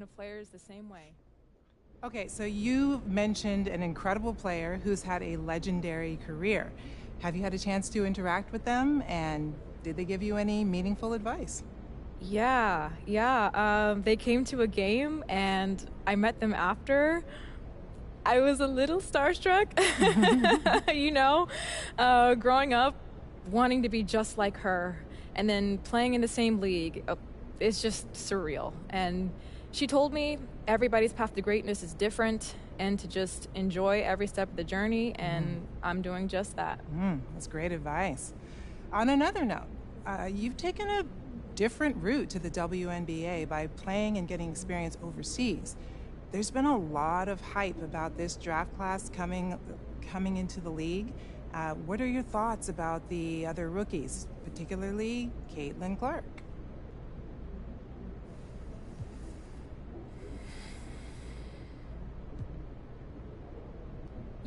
players the same way. Okay, so you mentioned an incredible player who's had a legendary career. Have you had a chance to interact with them, and did they give you any meaningful advice? Yeah. They came to a game and I met them after. I was a little starstruck, growing up, wanting to be just like her, and then playing in the same league. It's just surreal. And she told me everybody's path to greatness is different and to just enjoy every step of the journey, and I'm doing just that. That's great advice. On another note, you've taken a different route to the WNBA by playing and getting experience overseas. There's been a lot of hype about this draft class coming into the league. What are your thoughts about the other rookies, particularly Caitlin Clark?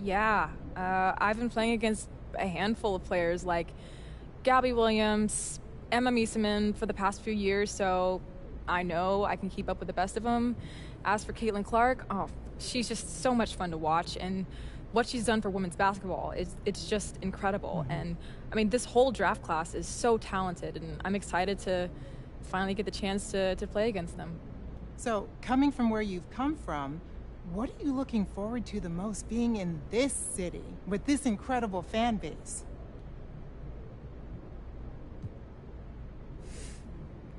Yeah, I've been playing against a handful of players like Gabby Williams, Emma Mieseman for the past few years, so I know I can keep up with the best of them. As for Caitlin Clark, she's just so much fun to watch, and what she's done for women's basketball it's just incredible. And I mean, this whole draft class is so talented, and I'm excited to finally get the chance to play against them. So, coming from where you've come from, what are you looking forward to the most being in this city with this incredible fan base?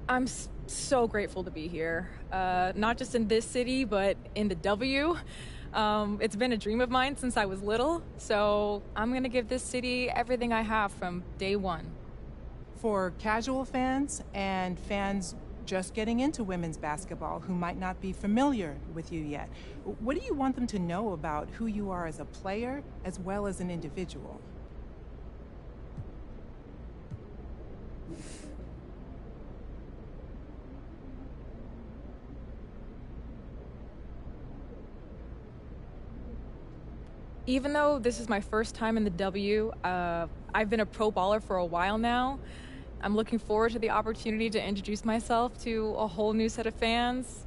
I'm so grateful to be here, not just in this city, but in the W. It's been a dream of mine since I was little, so I'm going to give this city everything I have from day one. For casual fans and fans just getting into women's basketball who might not be familiar with you yet, what do you want them to know about who you are as a player as well as an individual? Even though this is my first time in the W, I've been a pro baller for a while now. I'm looking forward to the opportunity to introduce myself to a whole new set of fans.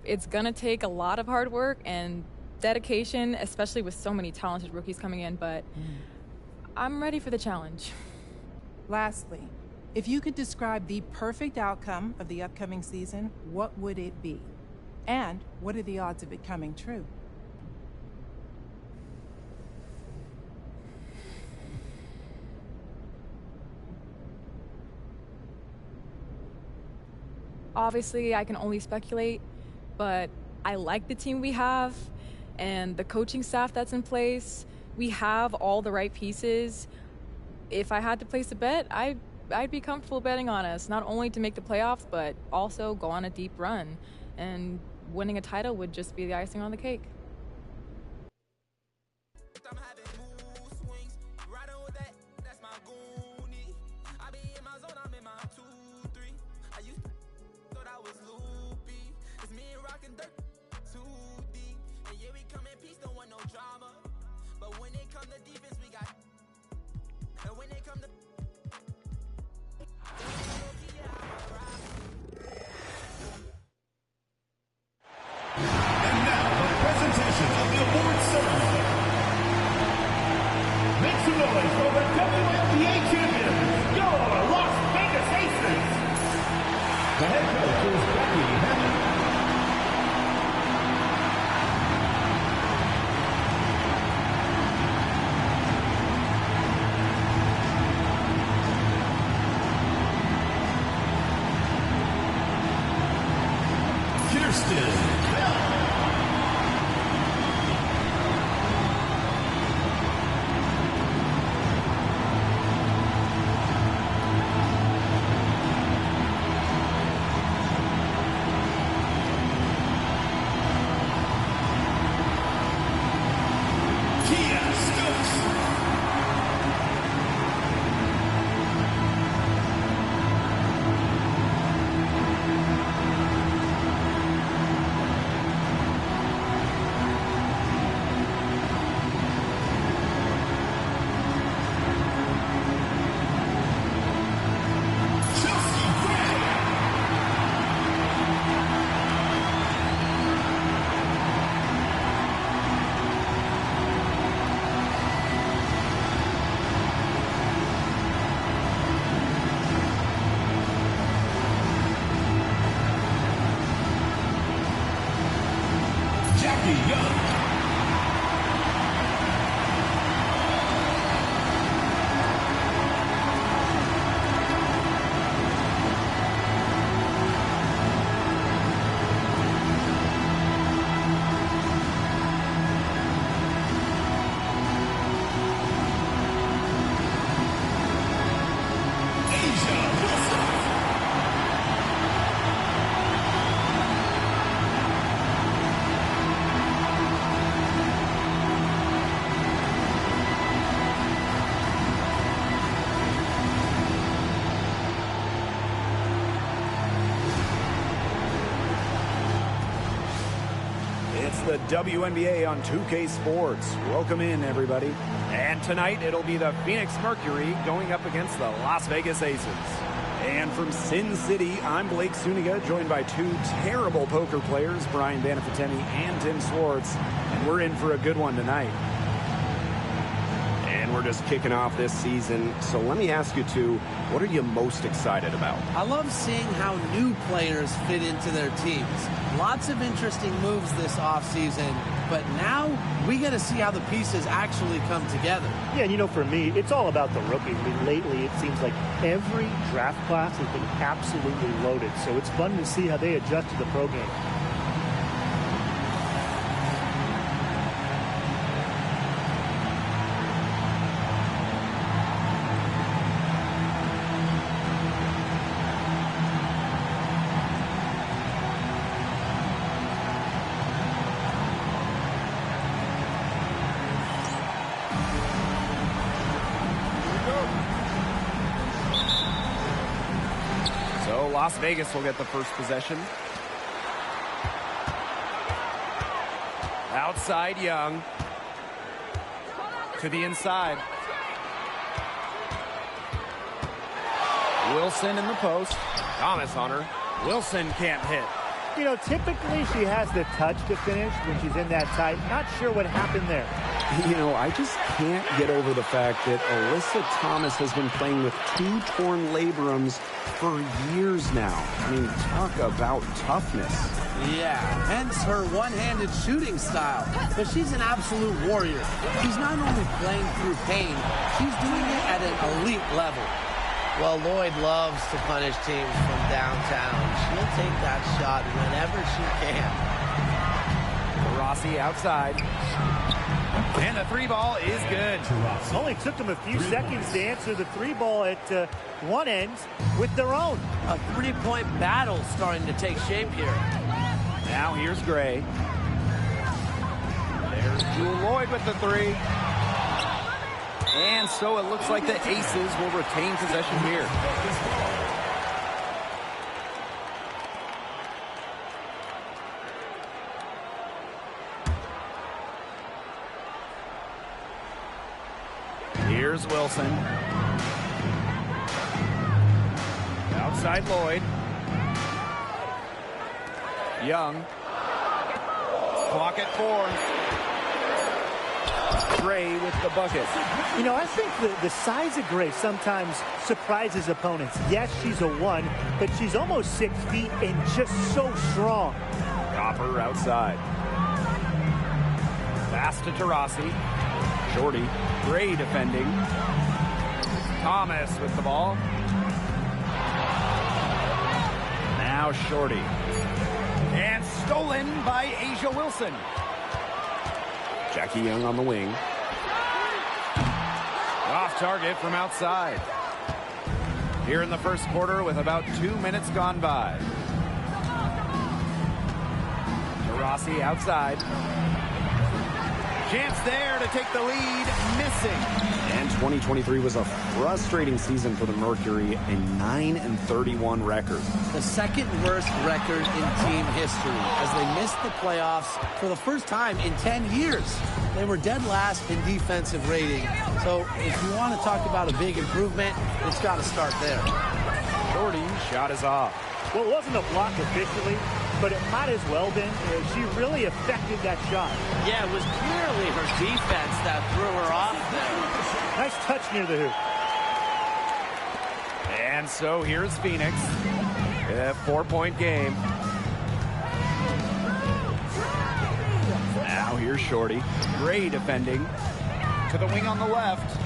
It's gonna take a lot of hard work and dedication, especially with so many talented rookies coming in, but I'm ready for the challenge. Lastly, if you could describe the perfect outcome of the upcoming season, what would it be? And what are the odds of it coming true? Obviously, I can only speculate, but I like the team we have and the coaching staff that's in place. We have all the right pieces. If I had to place a bet, I'd be comfortable betting on us, not only to make the playoffs, but also go on a deep run. And winning a title would just be the icing on the cake. The WNBA on 2K Sports. Welcome in, everybody. And tonight, it'll be the Phoenix Mercury going up against the Las Vegas Aces. And from Sin City, I'm Blake Suniga, joined by two terrible poker players, Brian Banafiteni and Tim Swartz. And we're in for a good one tonight. And we're just kicking off this season. So let me ask you two, what are you most excited about? I love seeing how new players fit into their teams. Lots of interesting moves this offseason, but now we get to see how the pieces actually come together. Yeah, and you know, for me, it's all about the rookies. I mean, lately, it seems like every draft class has been absolutely loaded, so it's fun to see how they adjust to the pro game. Las Vegas will get the first possession. Outside Young. To the inside. Wilson in the post. Thomas on her. Wilson can't hit. You know, typically she has the touch to finish when she's in that tight. Not sure what happened there. You know, I just can't get over the fact that Alyssa Thomas has been playing with 2 torn labrums for years now. I mean, talk about toughness. Yeah, hence her one-handed shooting style. But she's an absolute warrior. She's not only playing through pain, she's doing it at an elite level. Well, Lloyd loves to punish teams from downtown. She'll take that shot whenever she can. Rossi outside. And the 3 ball is good. Only took them a few seconds to answer the 3 ball at one end with their own. A 3-point battle starting to take shape here. Now here's Gray. There's Jewel Lloyd with the 3. And so it looks like the Aces will retain possession here. Here's Wilson. Outside Lloyd. Young. Clock at 4. Gray with the bucket. You know, I think the size of Gray sometimes surprises opponents. Yes, she's a 1, but she's almost 6 feet and just so strong. Copper outside. Pass to Taurasi. Shorty. Gray defending. Thomas with the ball. Now Shorty. And stolen by Asia Wilson. Jackie Young on the wing. Off target from outside. Here in the first quarter with about 2 minutes gone by. Taurasi outside. Chance there to take the lead, missing. And 2023 was a frustrating season for the Mercury, a 9-31 record. The second worst record in team history as they missed the playoffs for the first time in 10 years. They were dead last in defensive rating. So if you want to talk about a big improvement, it's got to start there. Shorty shot is off. Well, it wasn't a block officially, but it might as well been. She really affected that shot. Yeah, it was clearly her defense that threw her off there. Nice touch near the hoop. And so here's Phoenix. A 4-point game. Shorty. Gray defending. To the wing on the left.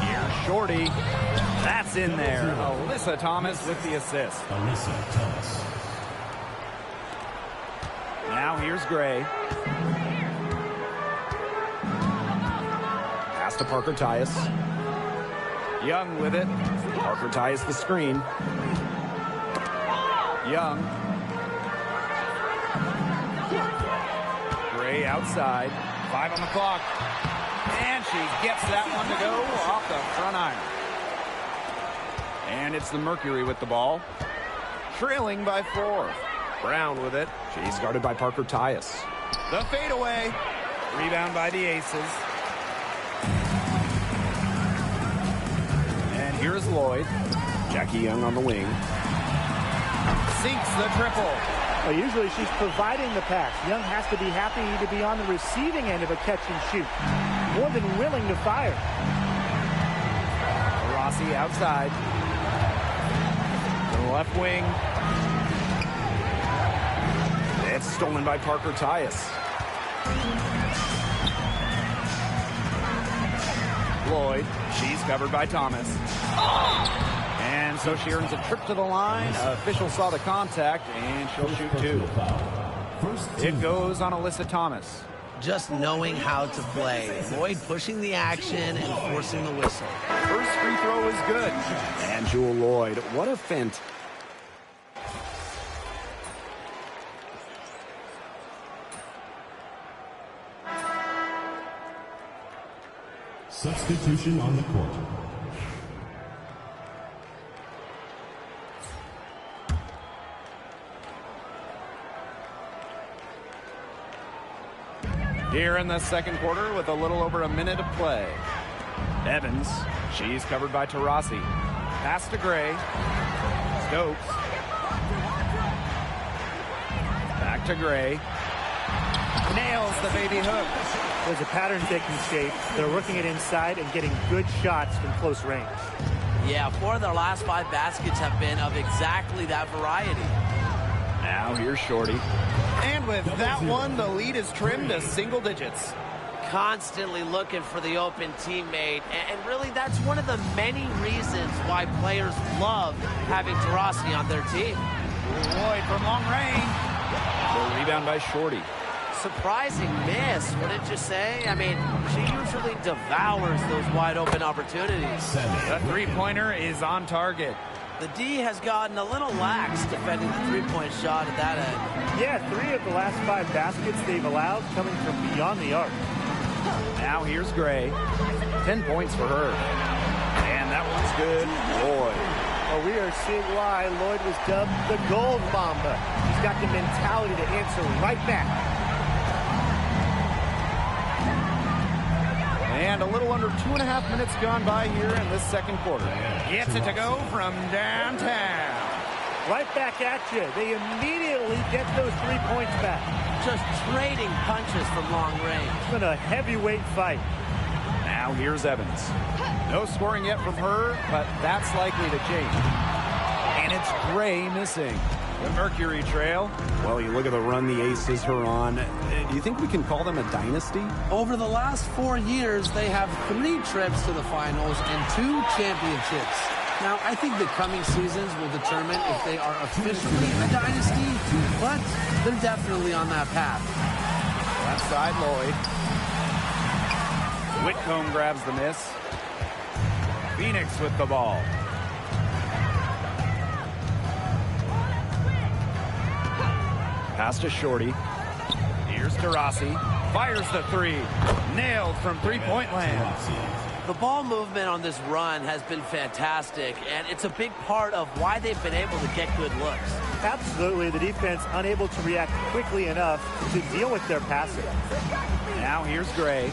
Here's Shorty. That's in there. Alyssa Thomas with the assist. Alyssa Thomas. Now here's Gray. Pass to Parker Tyus. Young with it. Parker Tyus the screen. Young. Gray outside. 5 on the clock. And she gets that one to go off the front iron. And it's the Mercury with the ball. Trailing by 4. Brown with it. She's guarded by Parker Tyus. The fadeaway. Rebound by the Aces. And here's Lloyd. Jackie Young on the wing. Sinks the triple. Well, usually she's providing the pass. Young has to be happy to be on the receiving end of a catch and shoot. More than willing to fire. Rossi outside. To the left wing. It's stolen by Parker Tyus. Lloyd. She's covered by Thomas. And so she earns a trip to the line. Official saw the contact, and she'll shoot 2. It goes on Alyssa Thomas. Just knowing how to play. Lloyd pushing the action and forcing the whistle. First free throw is good. And Jewel Lloyd, what a fint. Substitution on the court. Here in the second quarter with a little over a minute of play. Evans, she's covered by Taurasi. Pass to Gray. Stokes. Back to Gray. Nails the baby hook. There's a pattern taking shape. They're working it inside and getting good shots from close range. Yeah, 4 of their last 5 baskets have been of exactly that variety. Now here's Shorty. And with that one, the lead is trimmed to single digits. Constantly looking for the open teammate. And really, that's one of the many reasons why players love having Taurasi on their team. Lloyd from long range. The rebound by Shorty. Surprising miss, wouldn't you say? I mean, she usually devours those wide open opportunities. The three-pointer is on target. The D has gotten a little lax defending the three-point shot at that end. Yeah, 3 of the last 5 baskets they've allowed coming from beyond the arc. Now here's Gray. 10 points for her. And that one's good. Lloyd. Well, we are seeing why Lloyd was dubbed the Gold Mamba. He's got the mentality to answer right back. And a little under 2.5 minutes gone by here in this second quarter. Gets it to go from downtown. Right back at you. They immediately get those 3 points back. Just trading punches from long range. It's been a heavyweight fight. Now here's Evans. No scoring yet from her, but that's likely to change. And it's Gray missing. The Mercury trail. Well, you look at the run the Aces are on. Do you think we can call them a dynasty? Over the last 4 years, they have 3 trips to the finals and 2 championships. Now, I think the coming seasons will determine if they are officially a dynasty, but they're definitely on that path. Left side, Lloyd. Whitcomb grabs the miss. Phoenix with the ball. Pass to Shorty. Here's Taurasi. Fires the 3. Nailed from three-point land. The ball movement on this run has been fantastic, and it's a big part of why they've been able to get good looks. Absolutely. The defense unable to react quickly enough to deal with their passing. Now here's Gray.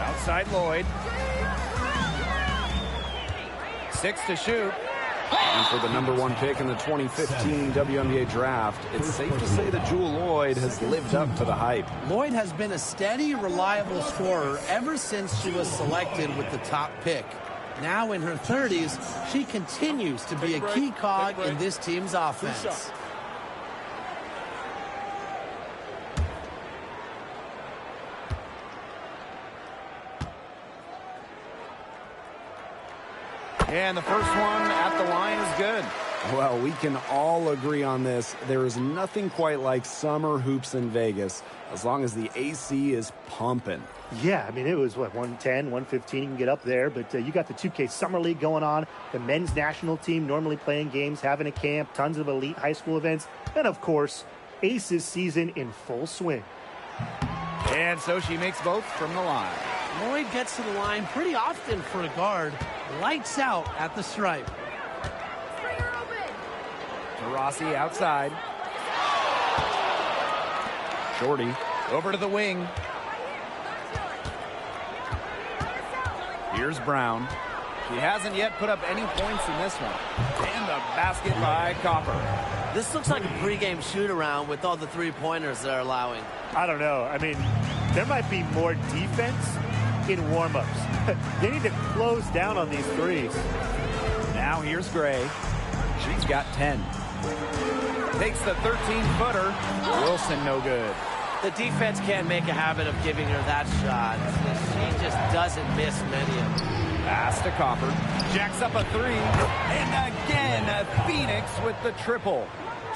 Outside Lloyd. 6 to shoot. And for the #1 pick in the 2015 WNBA draft, it's safe to say that Jewel Lloyd has lived up to the hype. Lloyd has been a steady, reliable scorer ever since she was selected with the top pick. Now in her 30s, she continues to be a key cog in this team's offense. And the first one at the line is good. Well, we can all agree on this. There is nothing quite like summer hoops in Vegas, as long as the AC is pumping. Yeah, I mean, it was, 110, 115, you can get up there, but you got the 2K Summer League going on, the men's national team normally playing games, having a camp, tons of elite high school events, and, of course, Aces season in full swing. And so she makes both from the line. Lloyd gets to the line pretty often for a guard. Lights out at the stripe. Rossi outside. Shorty over to the wing. Here's Brown. She hasn't yet put up any points in this one. And the basket by Copper. This looks like a pregame shoot-around with all the three-pointers they're allowing. I don't know. I mean, there might be more defense in warm-ups. They need to close down on these threes. Now here's Gray. She's got 10. Takes the 13-footer. Wilson no good. The defense can't make a habit of giving her that shot. She just doesn't miss many of them. Pass to Copper. Jacks up a three. And again, Phoenix with the triple.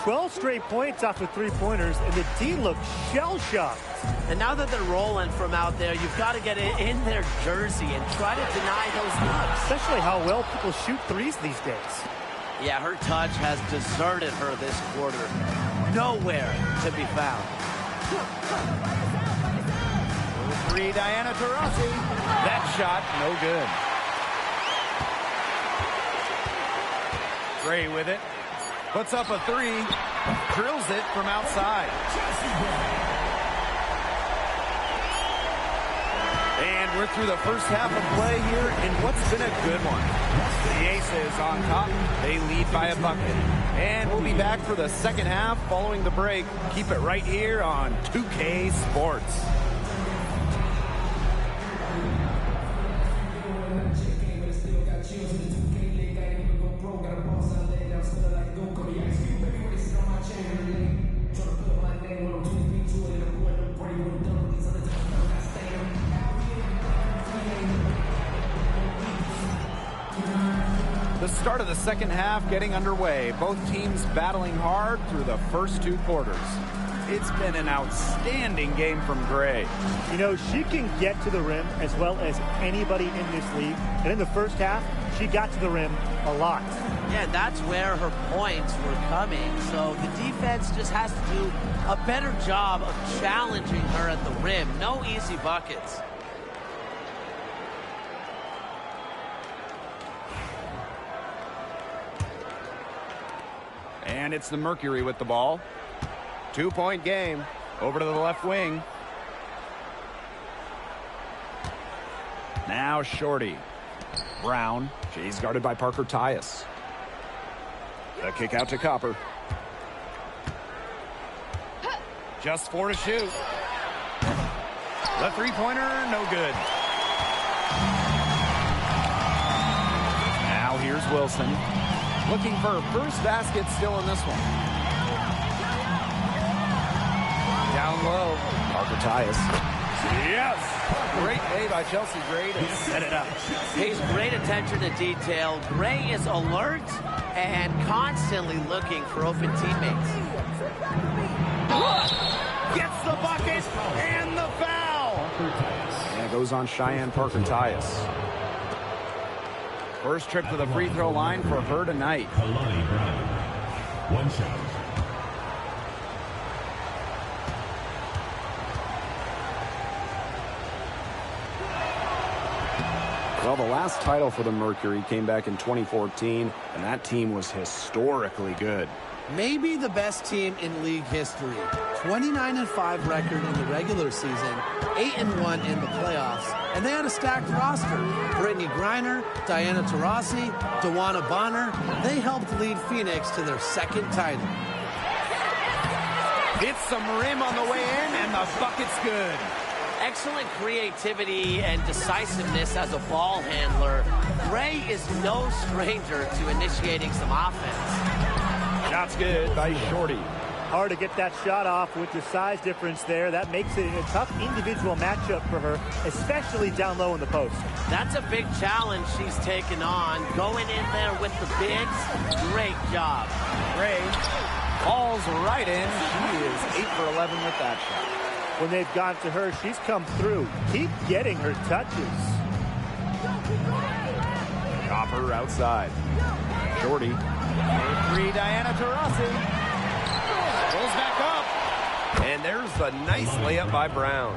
12 straight points off of three-pointers, and the D looks shell-shocked. And now that they're rolling from out there, you've got to get it in their jersey and try to deny those looks. Especially how well people shoot threes these days. Yeah, her touch has deserted her this quarter. Nowhere to be found. Three, Diana Taurasi. That shot, no good. Gray with it. Puts up a three. Drills it from outside. And we're through the first half of play here in what's been a good one. The Aces on top. They lead by a bucket. And we'll be back for the second half following the break. Keep it right here on 2K Sports. The start of the second half getting underway. Both teams battling hard through the first two quarters. It's been an outstanding game from Gray. You know, she can get to the rim as well as anybody in this league. And in the first half, she got to the rim a lot. Yeah, that's where her points were coming. So the defense just has to do a better job of challenging her at the rim. No easy buckets. And it's the Mercury with the ball. 2-point game. Over to the left wing. Now Shorty. Brown. She's guarded by Parker Tyus. The kick out to Copper. Just 4 to shoot. The three-pointer, no good. Now here's Wilson. Looking for her first basket still in this one. Down low. Parker Tyus. Yes! Great play by Chelsea Gray to set it up. Pays great attention to detail. Gray is alert and constantly looking for open teammates. Gets the bucket and the foul. And it goes on Cheyenne Parker Tyus. First trip to the free throw line for her tonight. Kalani Brown. One shot. Well, the last title for the Mercury came back in 2014, and that team was historically good. Maybe the best team in league history. 29-5 record in the regular season, 8-1 in the playoffs, and they had a stacked roster. Brittany Griner, Diana Taurasi, Dawana Bonner, they helped lead Phoenix to their second title. Hits some rim on the way in, and the bucket's good. Excellent creativity and decisiveness as a ball handler. Gray is no stranger to initiating some offense. Shot's good by Shorty. Hard to get that shot off with the size difference there. That makes it a tough individual matchup for her, especially down low in the post. That's a big challenge she's taken on. Going in there with the bigs, great job. Gray falls right in. She is 8 for 11 with that shot. When they've gone to her, she's come through. Keep getting her touches. Copper outside. Shorty. Three, Diana Taurasi. Goes back up. And there's the nice layup by Brown.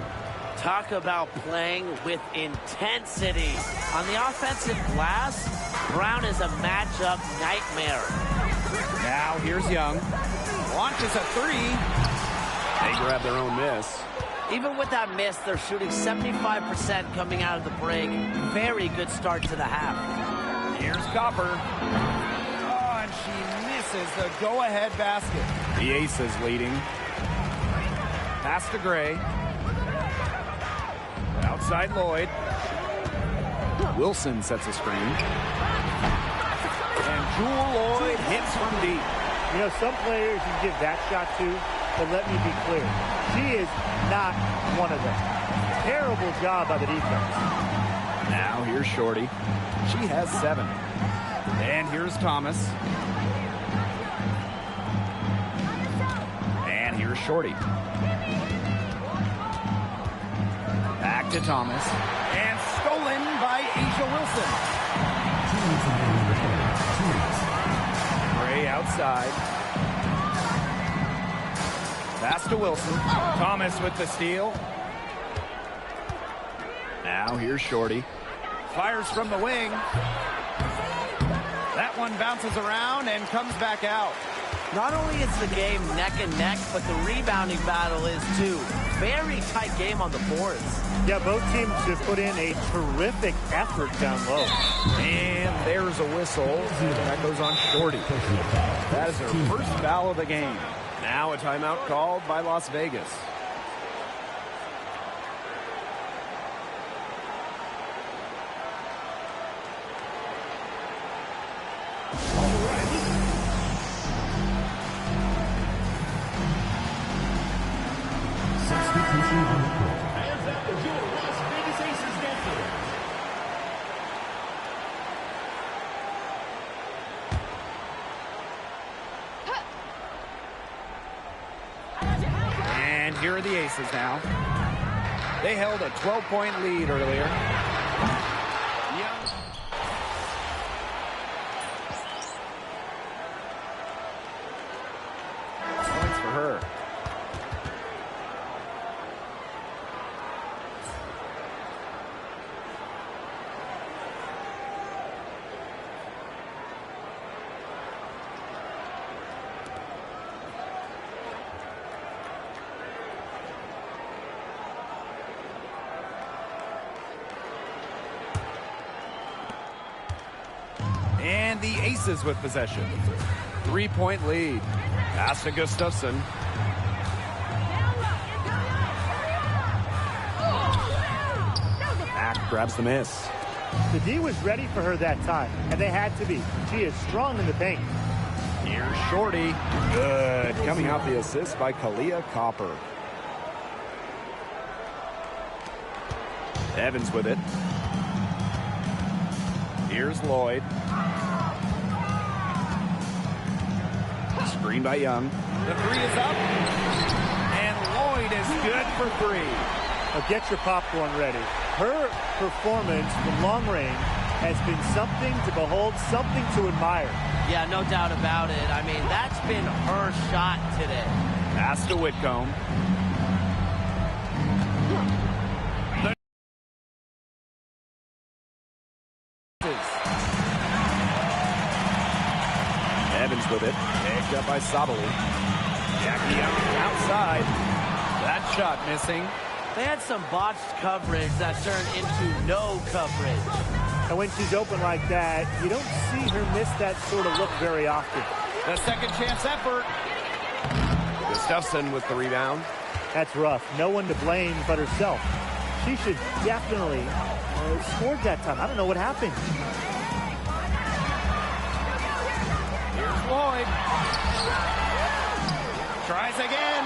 Talk about playing with intensity. On the offensive glass, Brown is a matchup nightmare. Now here's Young. Launches a three. They grab their own miss. Even with that miss, they're shooting 75% coming out of the break. Very good start to the half. Here's Copper. Oh, and she misses the go-ahead basket. The Aces leading. Pass to Gray. Outside Lloyd. Wilson sets a screen. And Jewel Lloyd hits from deep. You know, some players you give that shot to, but let me be clear. She is not one of them. Terrible job by the defense. Now here's Shorty. She has 7. And here's Thomas. And here's Shorty. Back to Thomas. And stolen by Asia Wilson. Gray outside. Pass to Wilson. Thomas with the steal. Now here's Shorty. Fires from the wing. That one bounces around and comes back out. Not only is the game neck and neck, but the rebounding battle is too. Very tight game on the boards. Yeah, both teams just put in a terrific effort down low. And there's a whistle. That goes on Shorty. That is her first foul of the game. Now a timeout called by Las Vegas. And here are the Aces now. They held a 12-point lead earlier. Points for her. And the Aces with possession. 3-point lead. Pass to Gustafson. Mack grabs the miss. The D was ready for her that time, and they had to be. She is strong in the paint. Here's Shorty. Good. Coming out the assist by Kalia Copper. Evans with it. Here's Lloyd. Screen by Young. The three is up. And Lloyd is good for 3. Now get your popcorn ready. Her performance from long range has been something to behold, something to admire. Yeah, no doubt about it. I mean, that's been her shot today. Pass to Whitcomb. Evans with it. Picked up by Sabali. Jackie outside. That shot missing. They had some botched coverage that turned into no coverage. And when she's open like that, you don't see her miss that sort of look very often. The second chance effort. Gustafson with the rebound. That's rough. No one to blame but herself. She should definitely have scored that time. I don't know what happened. Here's Lloyd. Tries tries again.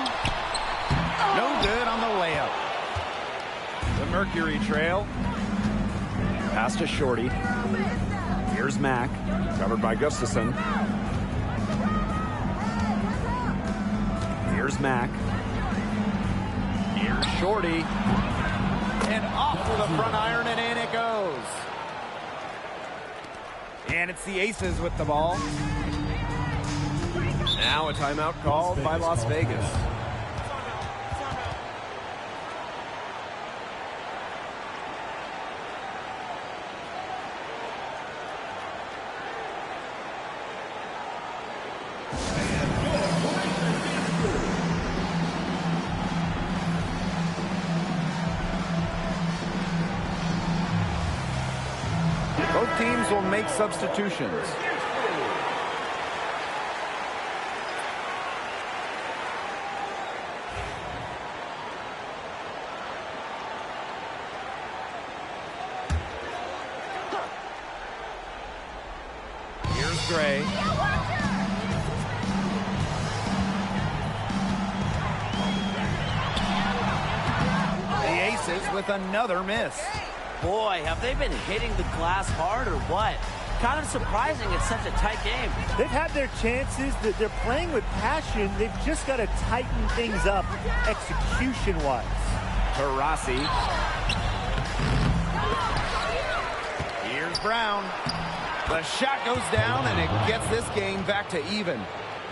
No good on the layup. The Mercury trail. Pass to Shorty. Here's Mack. Covered by Gustafson. Here's Mack. Here's Shorty. And off with a front iron, and in it goes. And it's the Aces with the ball. Now a timeout called by Las Vegas. Both teams will make substitutions. Here's Gray. The Aces with another miss. Boy, have they been hitting the glass hard or what? Kind of surprising it's such a tight game. They've had their chances. They're playing with passion. They've just got to tighten things up execution-wise. Taurasi. Here's Brown. The shot goes down, and it gets this game back to even.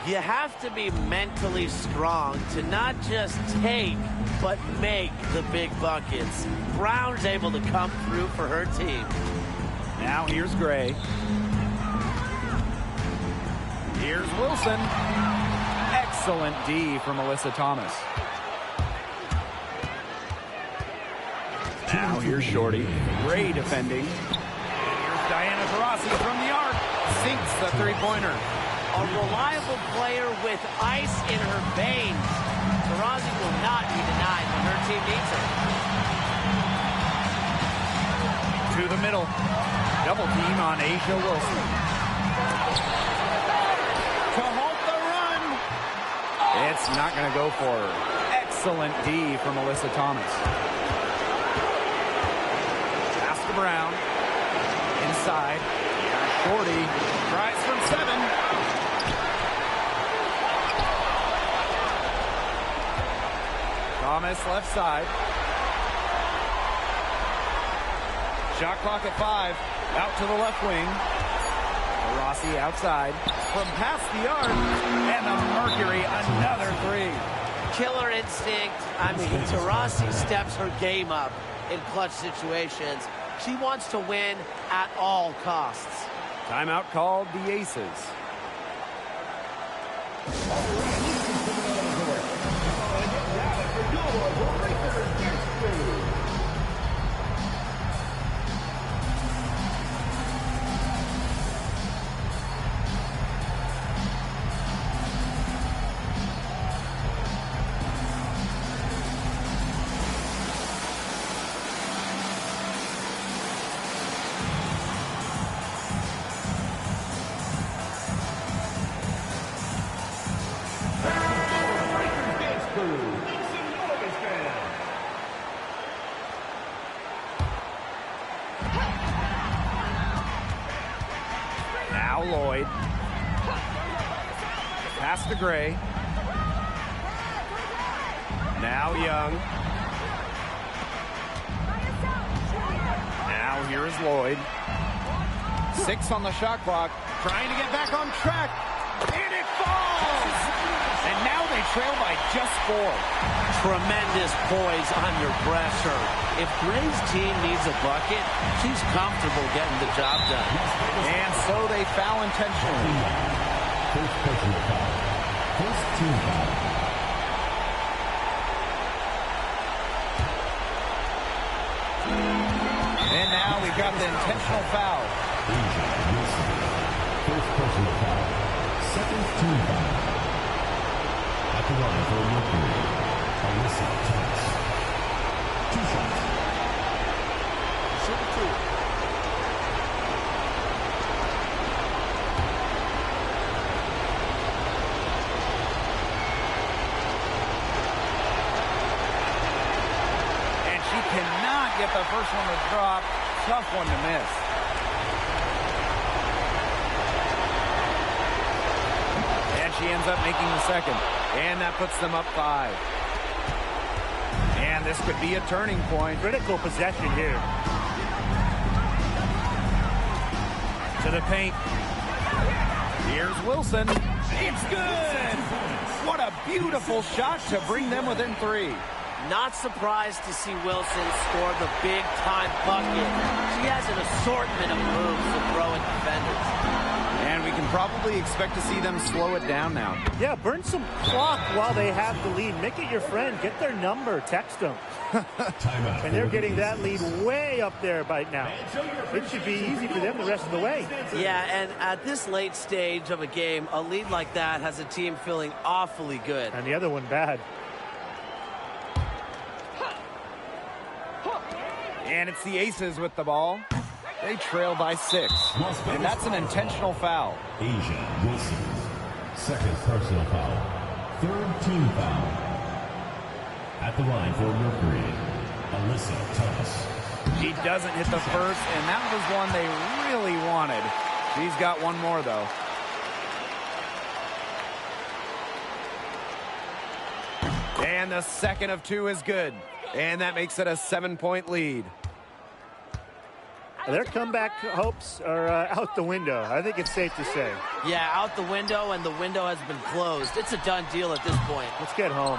You have to be mentally strong to not just take, but make the big buckets. Brown's able to come through for her team. Now here's Gray. Here's Wilson. Excellent D from Alyssa Thomas. Now here's Shorty. Gray defending. And here's Diana Taurasi from the arc. Sinks the three-pointer. A reliable player with ice in her veins. Taurasi will not be denied when her team needs her. To the middle. Double team on Asia Wilson. To halt the run. It's not going to go for her. Excellent D from Alyssa Thomas. Pass to Brown. Inside. Shorty tries from 7. Thomas left side. Shot clock at 5. Out to the left wing. Taurasi outside. From past the arc. And the Mercury, another 3. Killer instinct. I mean, Taurasi steps her game up in clutch situations. She wants to win at all costs. Timeout called the Aces. Now Lloyd. Pass to Gray. Now Young. Now here is Lloyd. 6 on the shot clock. Trying to get back on track. And it falls! And now they trail by just 4. Tremendous poise under pressure. If Gray's team needs a bucket, she's comfortable getting the job done. And so they foul intentionally. First personal foul. First team foul. And now we've got the intentional foul. First personal foul. Second team foul. At the line for Mercury, Alyssa Thomas. 2 shots. get the first one to drop. Tough one to miss. And she ends up making the second. And that puts them up 5. And this could be a turning point. Critical possession here. To the paint. Here's Wilson. It's good! What a beautiful shot to bring them within 3. Not surprised to see Wilson score the big-time bucket. She has an assortment of moves to throw at defenders. And we can probably expect to see them slow it down now. Yeah, burn some clock while they have the lead. Make it your friend. Get their number. Text them. And they're getting that lead way up there right now. It should be easy for them the rest of the way. Yeah, and at this late stage of a game, a lead like that has a team feeling awfully good. And the other one bad. And it's the Aces with the ball. They trail by 6. And that's an intentional foul. Asia Wilson. Second personal foul. Third team foul. At the line for Mercury, Alyssa Thomas. She doesn't hit the first, and that was one they really wanted. She's got one more, though. And the second of 2 is good. And that makes it a 7-point lead. Their comeback hopes are out the window. I think it's safe to say. Yeah, out the window, and the window has been closed. It's a done deal at this point. Let's get home.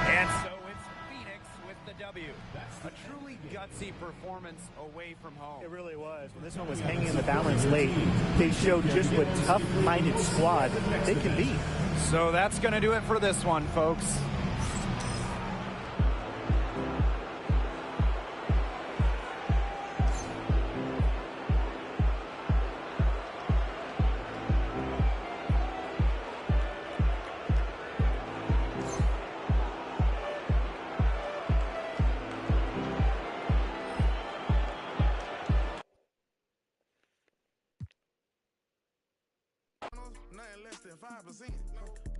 And so it's Phoenix with the W. A truly gutsy performance away from home. It really was. When this one was hanging in the balance late, they showed just what tough-minded squad they can be. So that's going to do it for this one, folks. Nothing less than 5%.